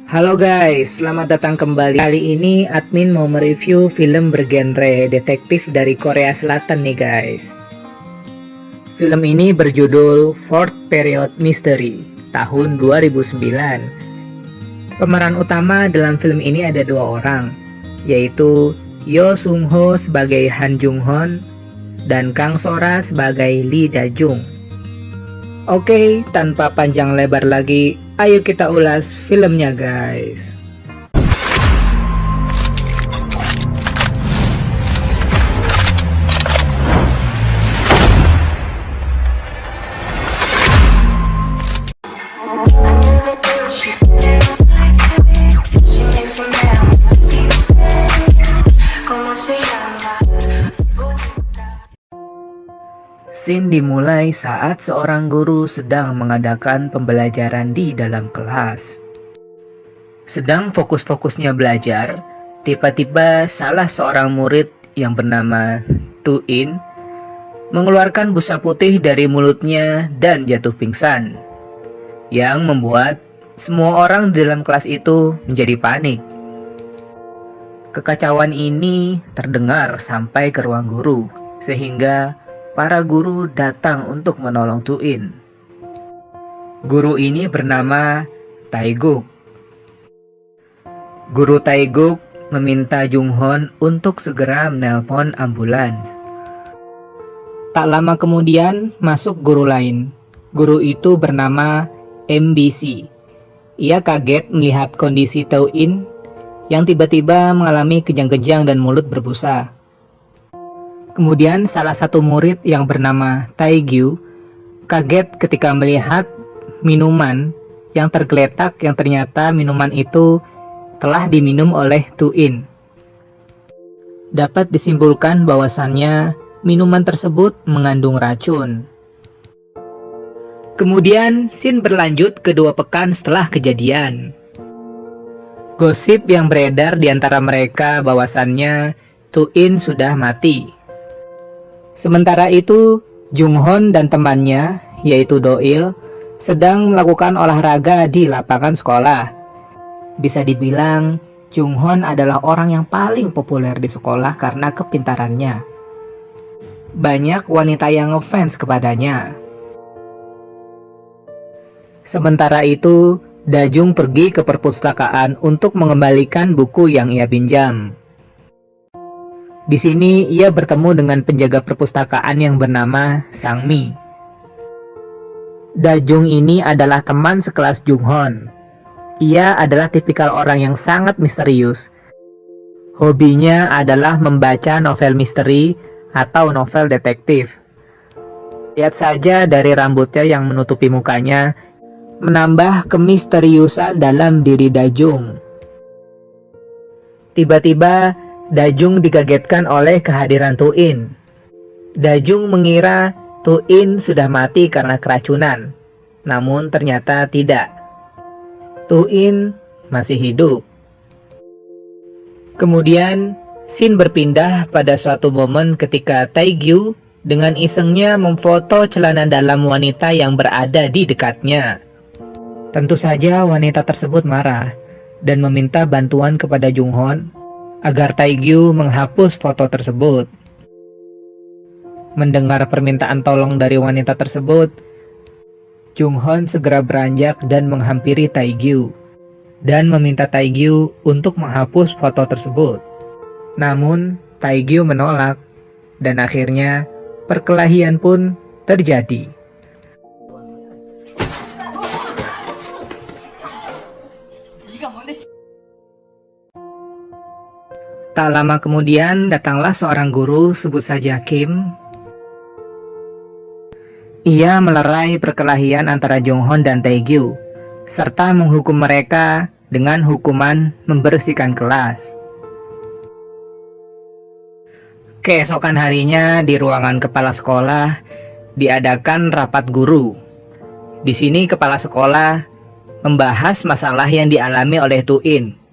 Halo guys, selamat datang kembali. Kali ini admin mau mereview film bergenre detektif dari Korea Selatan nih guys. Film ini berjudul Fourth Period Mystery tahun 2009. Pemeran utama dalam film ini ada dua orang, yaitu Yo Sung Ho sebagai Han Jung Hon dan Kang Sora sebagai Lee Da Jung. Oke, tanpa panjang lebar lagi, ayo kita ulas filmnya guys. Scene dimulai saat seorang guru sedang mengadakan pembelajaran di dalam kelas. Sedang fokus-fokusnya belajar, tiba-tiba salah seorang murid yang bernama Tu-in mengeluarkan busa putih dari mulutnya dan jatuh pingsan, yang membuat semua orang di dalam kelas itu menjadi panik. Kekacauan ini terdengar sampai ke ruang guru, sehingga para guru datang untuk menolong Tu-in. Guru ini bernama Tae-guk. Guru Tae-guk meminta Jung Hon untuk segera menelpon ambulans. Tak lama kemudian masuk guru lain. Guru itu bernama MBC. Ia kaget melihat kondisi Tu-in yang tiba-tiba mengalami kejang-kejang dan mulut berbusa. Kemudian salah satu murid yang bernama Taegyu kaget ketika melihat minuman yang tergeletak yang ternyata minuman itu telah diminum oleh Tu-in. Dapat disimpulkan bahwasannya minuman tersebut mengandung racun. Kemudian scene berlanjut ke 2 pekan setelah kejadian. Gosip yang beredar di antara mereka bahwasannya Tu-in sudah mati. Sementara itu, Jung Hon dan temannya, yaitu Do-il, sedang melakukan olahraga di lapangan sekolah. Bisa dibilang, Jung Hon adalah orang yang paling populer di sekolah karena kepintarannya. Banyak wanita yang ngefans kepadanya. Sementara itu, Da Jung pergi ke perpustakaan untuk mengembalikan buku yang ia pinjam. Di sini ia bertemu dengan penjaga perpustakaan yang bernama Sang Mi. Da Jung ini adalah teman sekelas Jung Hon. Ia adalah tipikal orang yang sangat misterius. Hobinya adalah membaca novel misteri atau novel detektif. Lihat saja dari rambutnya yang menutupi mukanya, menambah kemisteriusan dalam diri Da Jung. Tiba-tiba Da Jung dikagetkan oleh kehadiran Tu-in. Da Jung mengira Tu-in sudah mati karena keracunan, namun ternyata tidak. Tu-in masih hidup. Kemudian, scene berpindah pada suatu momen ketika Taegyu dengan isengnya memfoto celana dalam wanita yang berada di dekatnya. Tentu saja wanita tersebut marah dan meminta bantuan kepada Jung Hon agar Taegyu menghapus foto tersebut. Mendengar permintaan tolong dari wanita tersebut, Jung Hon segera beranjak dan menghampiri Taegyu dan meminta Taegyu untuk menghapus foto tersebut. Namun Taegyu menolak dan akhirnya perkelahian pun terjadi. Tak lama kemudian datanglah seorang guru, sebut saja Kim. Ia melerai perkelahian antara Jung Hon dan Taegyu, serta menghukum mereka dengan hukuman membersihkan kelas. Keesokan harinya di ruangan kepala sekolah diadakan rapat guru. Di sini kepala sekolah membahas masalah yang dialami oleh Tu-in.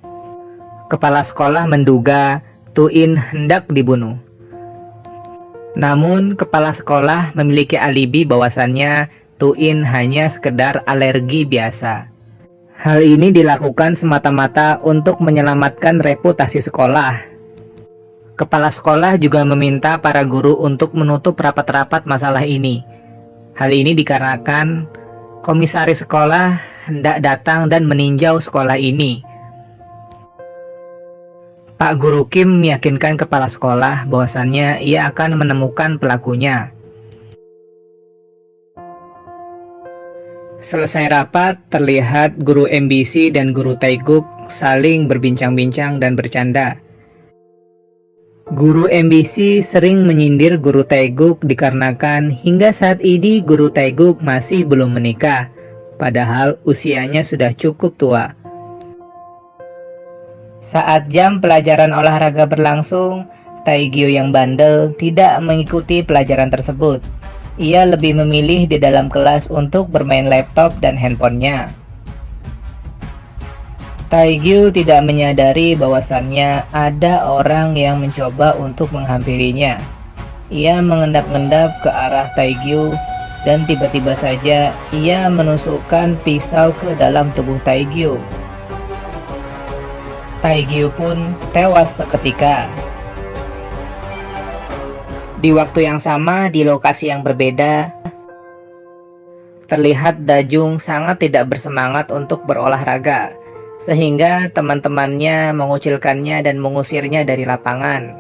Kepala sekolah menduga Tu-in hendak dibunuh. Namun kepala sekolah memiliki alibi bahwasannya Tu-in hanya sekedar alergi biasa. Hal ini dilakukan semata-mata untuk menyelamatkan reputasi sekolah. Kepala sekolah juga meminta para guru untuk menutup rapat-rapat masalah ini. Hal ini dikarenakan komisaris sekolah hendak datang dan meninjau sekolah ini. Pak Guru Kim meyakinkan kepala sekolah bahwasannya ia akan menemukan pelakunya. Selesai rapat, terlihat guru MBC dan guru Taeguk saling berbincang-bincang dan bercanda. Guru MBC sering menyindir guru Taeguk dikarenakan hingga saat ini guru Taeguk masih belum menikah, padahal usianya sudah cukup tua. Saat jam pelajaran olahraga berlangsung, Taegyu yang bandel tidak mengikuti pelajaran tersebut. Ia lebih memilih di dalam kelas untuk bermain laptop dan handphonenya. Taegyu tidak menyadari bahwasannya ada orang yang mencoba untuk menghampirinya. Ia mengendap-endap ke arah Taegyu dan tiba-tiba saja ia menusukkan pisau ke dalam tubuh Taegyu. Taegyu pun tewas seketika. Di waktu yang sama, di lokasi yang berbeda, terlihat Dajung sangat tidak bersemangat untuk berolahraga, sehingga teman-temannya mengucilkannya dan mengusirnya dari lapangan.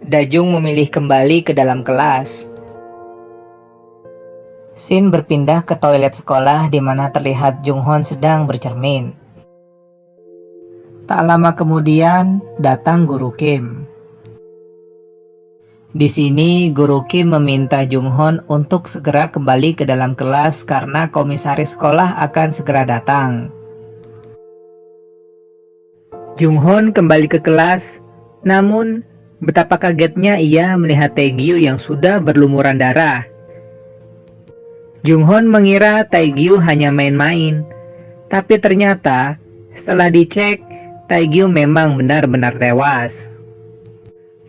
Dajung memilih kembali ke dalam kelas. Shin berpindah ke toilet sekolah di mana terlihat Junghon sedang bercermin. Tak lama kemudian, datang Guru Kim. Di sini, Guru Kim meminta Junghon untuk segera kembali ke dalam kelas karena komisaris sekolah akan segera datang. Junghon kembali ke kelas, namun betapa kagetnya ia melihat Taegyu yang sudah berlumuran darah. Junghon mengira Taegyu hanya main-main, tapi ternyata setelah dicek, Taegyu memang benar-benar tewas.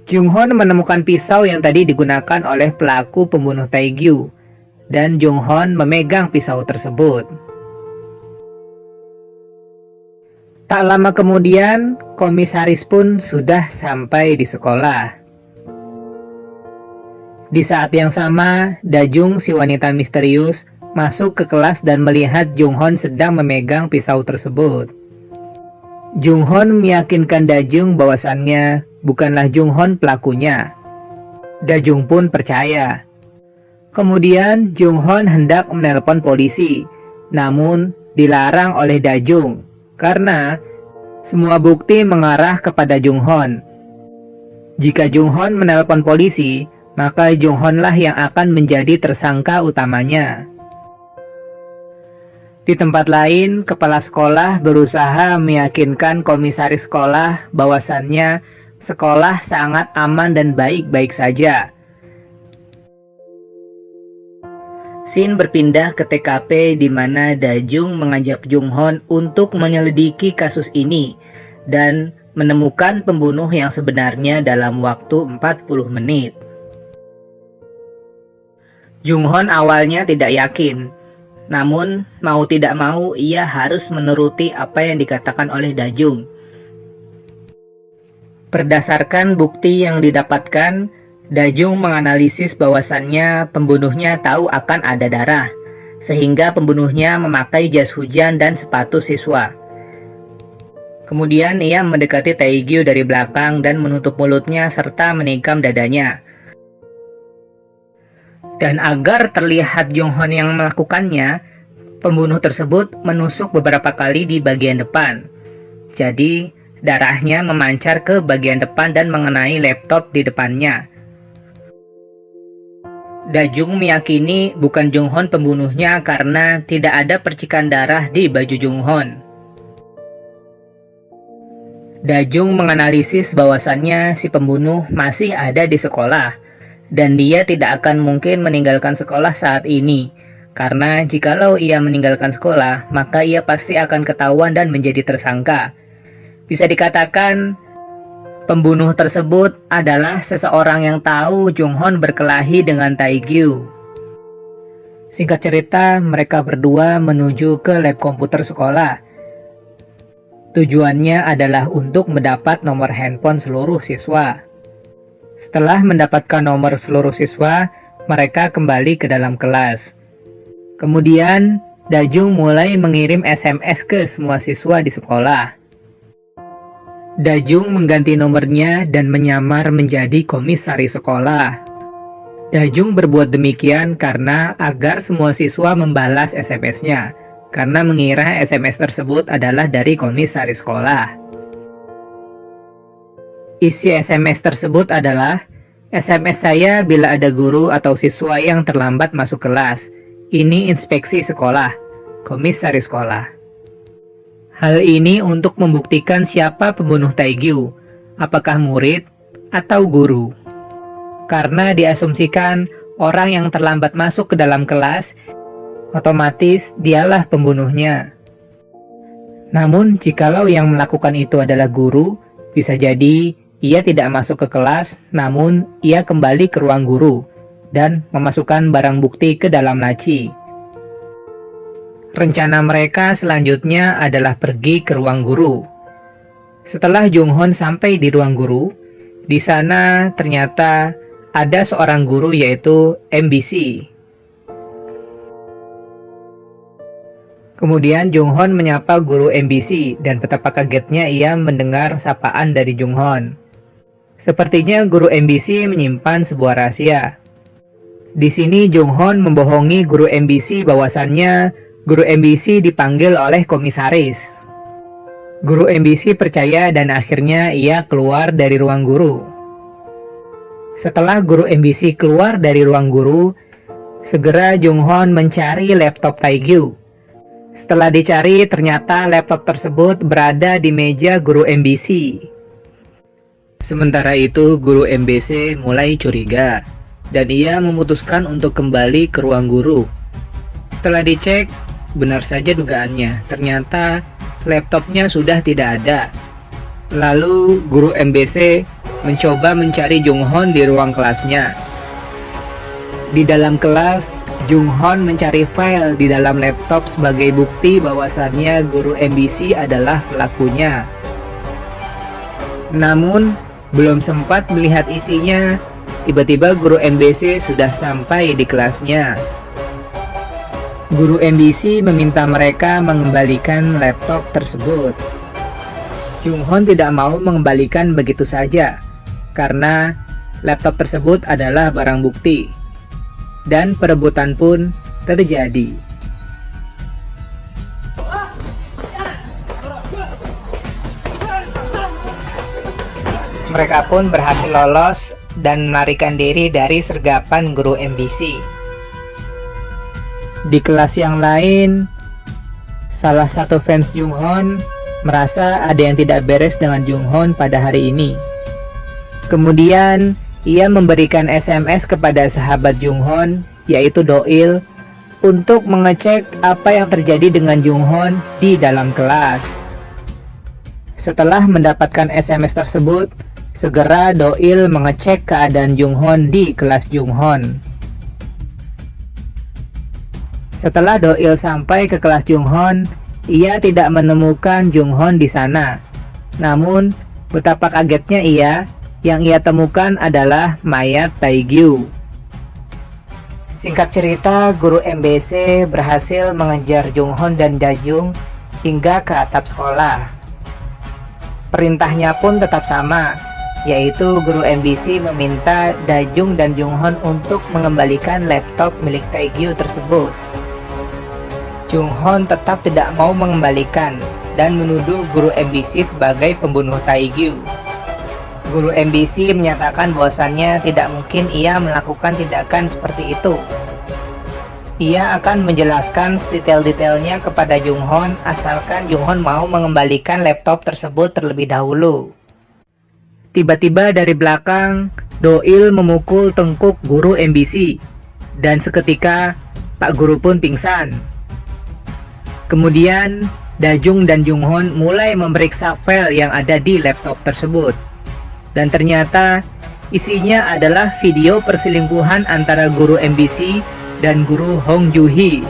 Junghon menemukan pisau yang tadi digunakan oleh pelaku pembunuh Taegyu, dan Junghon memegang pisau tersebut. Tak lama kemudian, komisaris pun sudah sampai di sekolah. Di saat yang sama, Dajung, si wanita misterius, masuk ke kelas dan melihat Junghon sedang memegang pisau tersebut. Junghon meyakinkan Dajung bahwasannya bukanlah Junghon pelakunya. Dajung pun percaya. Kemudian Junghon hendak menelpon polisi, namun dilarang oleh Dajung karena semua bukti mengarah kepada Junghon. Jika Junghon menelpon polisi, maka Junghonlah yang akan menjadi tersangka utamanya. Di tempat lain, kepala sekolah berusaha meyakinkan komisaris sekolah bahwasannya sekolah sangat aman dan baik-baik saja. Shin berpindah ke TKP di mana Dajung mengajak Junghon untuk menyelidiki kasus ini dan menemukan pembunuh yang sebenarnya dalam waktu 40 menit. Junghon awalnya tidak yakin, namun mau tidak mau ia harus menuruti apa yang dikatakan oleh Dajung. Berdasarkan bukti yang didapatkan, Dajung menganalisis bahwasannya pembunuhnya tahu akan ada darah, sehingga pembunuhnya memakai jas hujan dan sepatu siswa. Kemudian ia mendekati Taegyu dari belakang dan menutup mulutnya serta menikam dadanya. Dan agar terlihat Junghon yang melakukannya, pembunuh tersebut menusuk beberapa kali di bagian depan. Jadi, darahnya memancar ke bagian depan dan mengenai laptop di depannya. Dajung meyakini bukan Junghon pembunuhnya karena tidak ada percikan darah di baju Junghon. Dajung menganalisis bahwasannya si pembunuh masih ada di sekolah, dan dia tidak akan mungkin meninggalkan sekolah saat ini, karena jikalau ia meninggalkan sekolah, maka ia pasti akan ketahuan dan menjadi tersangka. Bisa dikatakan, pembunuh tersebut adalah seseorang yang tahu Junghon berkelahi dengan Taegyu. Singkat cerita, mereka berdua menuju ke lab komputer sekolah. Tujuannya adalah untuk mendapat nomor handphone seluruh siswa. Setelah mendapatkan nomor seluruh siswa, mereka kembali ke dalam kelas. Kemudian, Dajung mulai mengirim SMS ke semua siswa di sekolah. Dajung mengganti nomornya dan menyamar menjadi komisaris sekolah. Dajung berbuat demikian karena agar semua siswa membalas SMS-nya, karena mengira SMS tersebut adalah dari komisaris sekolah. Isi SMS tersebut adalah, SMS saya bila ada guru atau siswa yang terlambat masuk kelas. Ini inspeksi sekolah, komisaris sekolah. Hal ini untuk membuktikan siapa pembunuh Taegyu, apakah murid atau guru. Karena diasumsikan orang yang terlambat masuk ke dalam kelas, otomatis dialah pembunuhnya. Namun jikalau yang melakukan itu adalah guru, bisa jadi ia tidak masuk ke kelas, namun ia kembali ke ruang guru dan memasukkan barang bukti ke dalam laci. Rencana mereka selanjutnya adalah pergi ke ruang guru. Setelah Junghon sampai di ruang guru, di sana ternyata ada seorang guru yaitu MBC. Kemudian Junghon menyapa guru MBC dan betapa kagetnya ia mendengar sapaan dari Junghon. Sepertinya guru MBC menyimpan sebuah rahasia. Di sini Junghon membohongi guru MBC bahwasannya guru MBC dipanggil oleh komisaris. Guru MBC percaya dan akhirnya ia keluar dari ruang guru. Setelah guru MBC keluar dari ruang guru, segera Junghon mencari laptop Taegyu. Setelah dicari, ternyata laptop tersebut berada di meja guru MBC. Sementara itu, guru MBC mulai curiga, dan ia memutuskan untuk kembali ke ruang guru. Setelah dicek, benar saja dugaannya, ternyata laptopnya sudah tidak ada. Lalu, guru MBC mencoba mencari Junghon di ruang kelasnya. Di dalam kelas, Junghon mencari file di dalam laptop sebagai bukti bahwasannya guru MBC adalah pelakunya. Namun, belum sempat melihat isinya, tiba-tiba guru MBC sudah sampai di kelasnya. Guru MBC meminta mereka mengembalikan laptop tersebut. Junghon tidak mau mengembalikan begitu saja, karena laptop tersebut adalah barang bukti. Dan perebutan pun terjadi. Mereka pun berhasil lolos dan melarikan diri dari sergapan guru MBC. Di kelas yang lain, salah satu fans Junghon merasa ada yang tidak beres dengan Junghon pada hari ini. Kemudian, ia memberikan SMS kepada sahabat Junghon, yaitu Doil, untuk mengecek apa yang terjadi dengan Junghon di dalam kelas. Setelah mendapatkan SMS tersebut, segera Doil mengecek keadaan Junghon di kelas Junghon. Setelah Doil sampai ke kelas Junghon, ia tidak menemukan Junghon di sana. Namun, betapa kagetnya yang ia temukan adalah mayat Taegyu. Singkat cerita, guru MBC berhasil mengejar Junghon dan Dajung hingga ke atap sekolah. Perintahnya pun tetap sama, yaitu guru MBC meminta Dajung dan Junghon untuk mengembalikan laptop milik Taegyu tersebut. Junghon tetap tidak mau mengembalikan dan menuduh guru MBC sebagai pembunuh Taegyu. Guru MBC menyatakan bahwasannya tidak mungkin ia melakukan tindakan seperti itu. Ia akan menjelaskan detail-detailnya kepada Junghon asalkan Junghon mau mengembalikan laptop tersebut terlebih dahulu. Tiba-tiba dari belakang, Doil memukul tengkuk guru MBC dan seketika Pak Guru pun pingsan. Kemudian, Dajung dan Junghon mulai memeriksa file yang ada di laptop tersebut. Dan ternyata isinya adalah video perselingkuhan antara guru MBC dan guru Hong Joo-hee.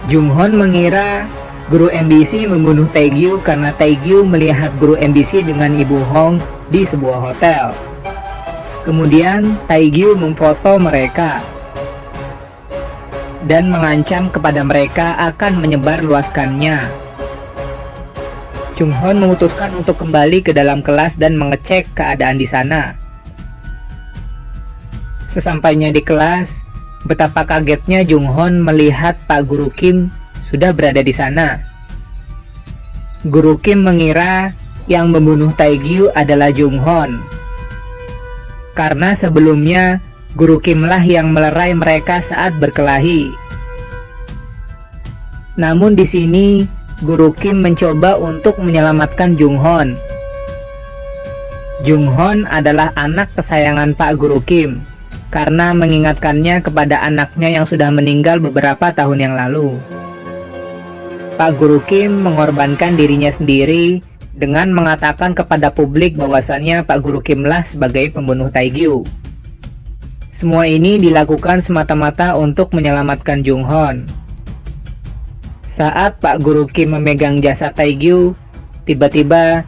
Jung-hon mengira guru MBC membunuh Taegyu karena Taegyu melihat guru MBC dengan ibu Hong di sebuah hotel. Kemudian Taegyu memfoto mereka dan mengancam kepada mereka akan menyebarluaskannya. Jung-hon memutuskan untuk kembali ke dalam kelas dan mengecek keadaan di sana. Sesampainya di kelas, betapa kagetnya Jung-hon melihat Pak Guru Kim sudah berada di sana. Guru Kim mengira yang membunuh Taegyu adalah Jung-hon, karena sebelumnya Guru Kim lah yang melerai mereka saat berkelahi. Namun di sini Guru Kim mencoba untuk menyelamatkan Jung-hon. Jung-hon adalah anak kesayangan Pak Guru Kim, karena mengingatkannya kepada anaknya yang sudah meninggal beberapa tahun yang lalu. Pak Guru Kim mengorbankan dirinya sendiri dengan mengatakan kepada publik bahwasannya Pak Guru Kim lah sebagai pembunuh Taegyu. Semua ini dilakukan semata-mata untuk menyelamatkan Jung-hon. Saat Pak Guru Kim memegang jasad Taegyu, tiba-tiba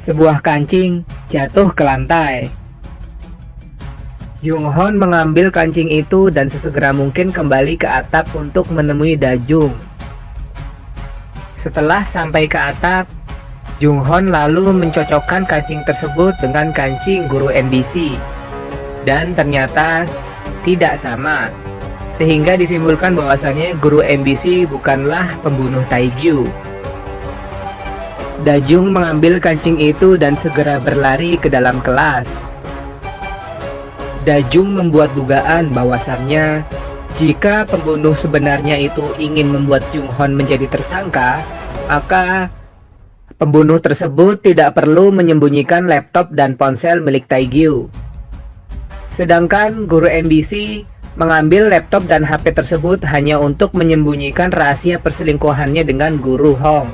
sebuah kancing jatuh ke lantai. Jung-hon mengambil kancing itu dan sesegera mungkin kembali ke atap untuk menemui Dajung. Setelah sampai ke atap, Jung-hon lalu mencocokkan kancing tersebut dengan kancing guru MBC. Dan ternyata tidak sama, sehingga disimpulkan bahwasannya guru MBC bukanlah pembunuh Taegyu. Dajung mengambil kancing itu dan segera berlari ke dalam kelas. Dajung membuat dugaan bahwasannya jika pembunuh sebenarnya itu ingin membuat Jung-hon menjadi tersangka, maka pembunuh tersebut tidak perlu menyembunyikan laptop dan ponsel milik Taegyu. Sedangkan guru MBC mengambil laptop dan HP tersebut hanya untuk menyembunyikan rahasia perselingkuhannya dengan guru Hong.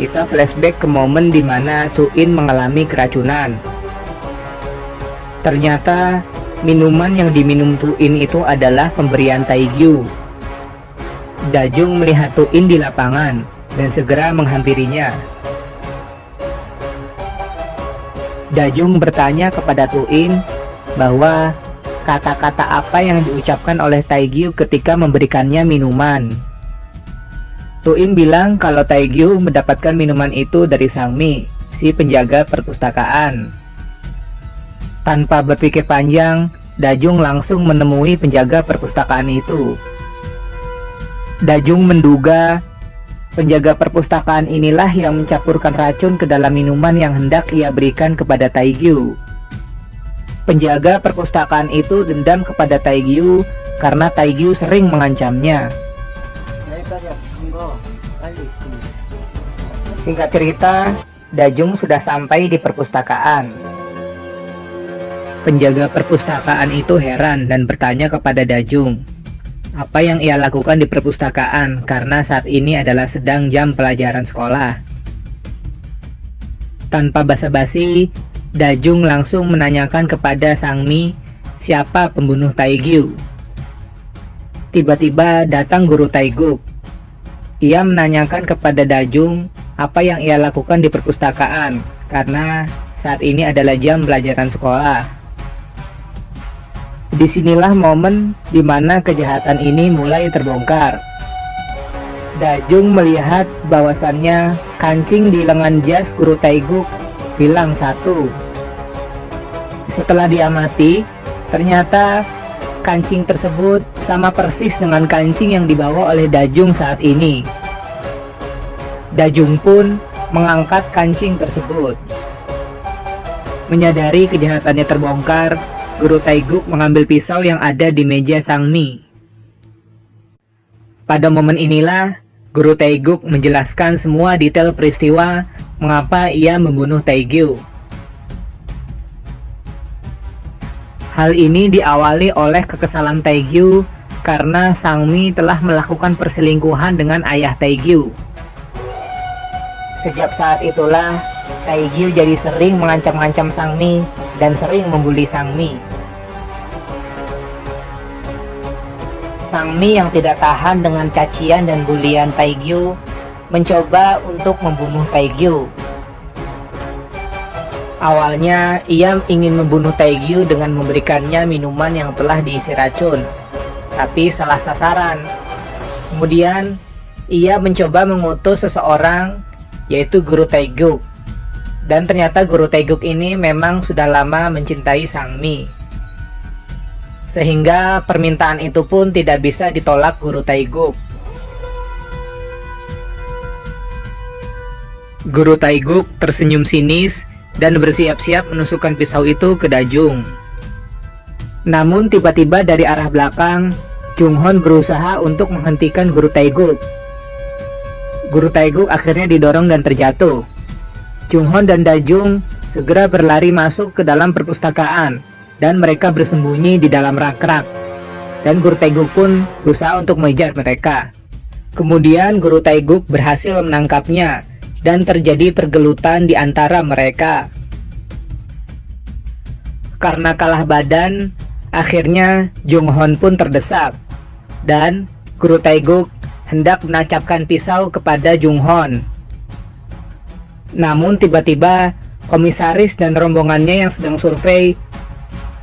Kita flashback ke momen di mana Choo-in mengalami keracunan. Ternyata minuman yang diminum Choo-in itu adalah pemberian Taegyu. Dajung melihat Choo-in di lapangan dan segera menghampirinya. Dajung bertanya kepada Choo-in bahwa kata-kata apa yang diucapkan oleh Taegyu ketika memberikannya minuman. Choo-in bilang kalau Taegyu mendapatkan minuman itu dari Sang-mi, si penjaga perpustakaan. Tanpa berpikir panjang, Dajung langsung menemui penjaga perpustakaan itu. Dajung menduga penjaga perpustakaan inilah yang mencampurkan racun ke dalam minuman yang hendak ia berikan kepada Taegyu. Penjaga perpustakaan itu dendam kepada Taegyu karena Taegyu sering mengancamnya. Singkat cerita, Dajung sudah sampai di perpustakaan. Penjaga perpustakaan itu heran dan bertanya kepada Dajung apa yang ia lakukan di perpustakaan karena saat ini adalah sedang jam pelajaran sekolah. Tanpa basa-basi, Dajung langsung menanyakan kepada Sang-mi siapa pembunuh Taegyu. Tiba-tiba datang guru Taeguk. Ia menanyakan kepada Dajung apa yang ia lakukan di perpustakaan karena saat ini adalah jam pelajaran sekolah. Disinilah momen di mana kejahatan ini mulai terbongkar. Dajung melihat bahwasannya kancing di lengan jas guru Taeguk hilang satu. Setelah diamati, ternyata kancing tersebut sama persis dengan kancing yang dibawa oleh Dajung saat ini. Dajung pun mengangkat kancing tersebut. Menyadari kejahatannya terbongkar, guru Taeguk mengambil pisau yang ada di meja Sang-mi. Pada momen inilah, guru Taeguk menjelaskan semua detail peristiwa mengapa ia membunuh Taegyu. Hal ini diawali oleh kekesalan Taegyu karena Sang-mi telah melakukan perselingkuhan dengan ayah Taegyu. Sejak saat itulah, Taegyu jadi sering mengancam-ngancam Sang Mi dan sering membuli Sang Mi. Sang Mi yang tidak tahan dengan cacian dan bulian Taegyu mencoba untuk membunuh Taegyu. Awalnya, ia ingin membunuh Taegyu dengan memberikannya minuman yang telah diisi racun, tapi salah sasaran. Kemudian, ia mencoba mengutus seseorang, yaitu Guru Taeguk. Dan ternyata Guru Taeguk ini memang sudah lama mencintai Sang Mi. Sehingga permintaan itu pun tidak bisa ditolak Guru Taeguk. Guru Taeguk tersenyum sinis dan bersiap-siap menusukkan pisau itu ke Dajung. Namun tiba-tiba dari arah belakang, Junghon berusaha untuk menghentikan Guru Taeguk. Guru Taeguk akhirnya didorong dan terjatuh. Junghon dan Dajung segera berlari masuk ke dalam perpustakaan dan mereka bersembunyi di dalam rak-rak. Dan Guru Taeguk pun berusaha untuk mengejar mereka. Kemudian Guru Taeguk berhasil menangkapnya dan terjadi pergelutan di antara mereka. Karena kalah badan, akhirnya Junghon pun terdesak. Dan Guru Taeguk hendak menancapkan pisau kepada Junghon. Namun tiba-tiba komisaris dan rombongannya yang sedang survei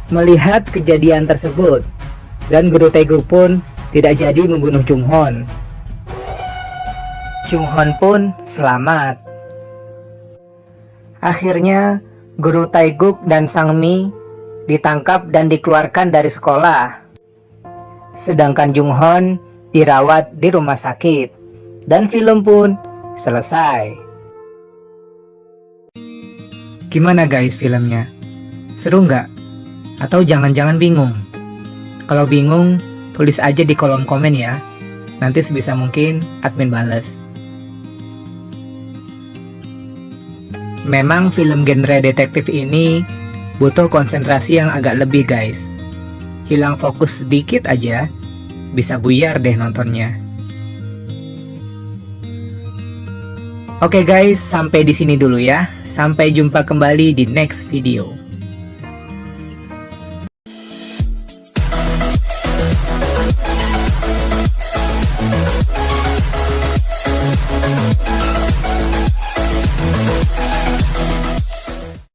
melihat kejadian tersebut, dan Guru Taeguk pun tidak jadi membunuh Junghon. Junghon pun selamat. Akhirnya Guru Taeguk dan Sang Mi ditangkap dan dikeluarkan dari sekolah. Sedangkan Junghon dirawat di rumah sakit. Dan film pun selesai. Gimana guys filmnya? Seru nggak? Atau jangan-jangan bingung? Kalau bingung, tulis aja di kolom komen ya. Nanti sebisa mungkin admin bales. Memang film genre detektif ini butuh konsentrasi yang agak lebih guys. Hilang fokus sedikit aja, bisa buyar deh nontonnya. Oke guys, sampai di sini dulu ya. Sampai jumpa kembali di next video.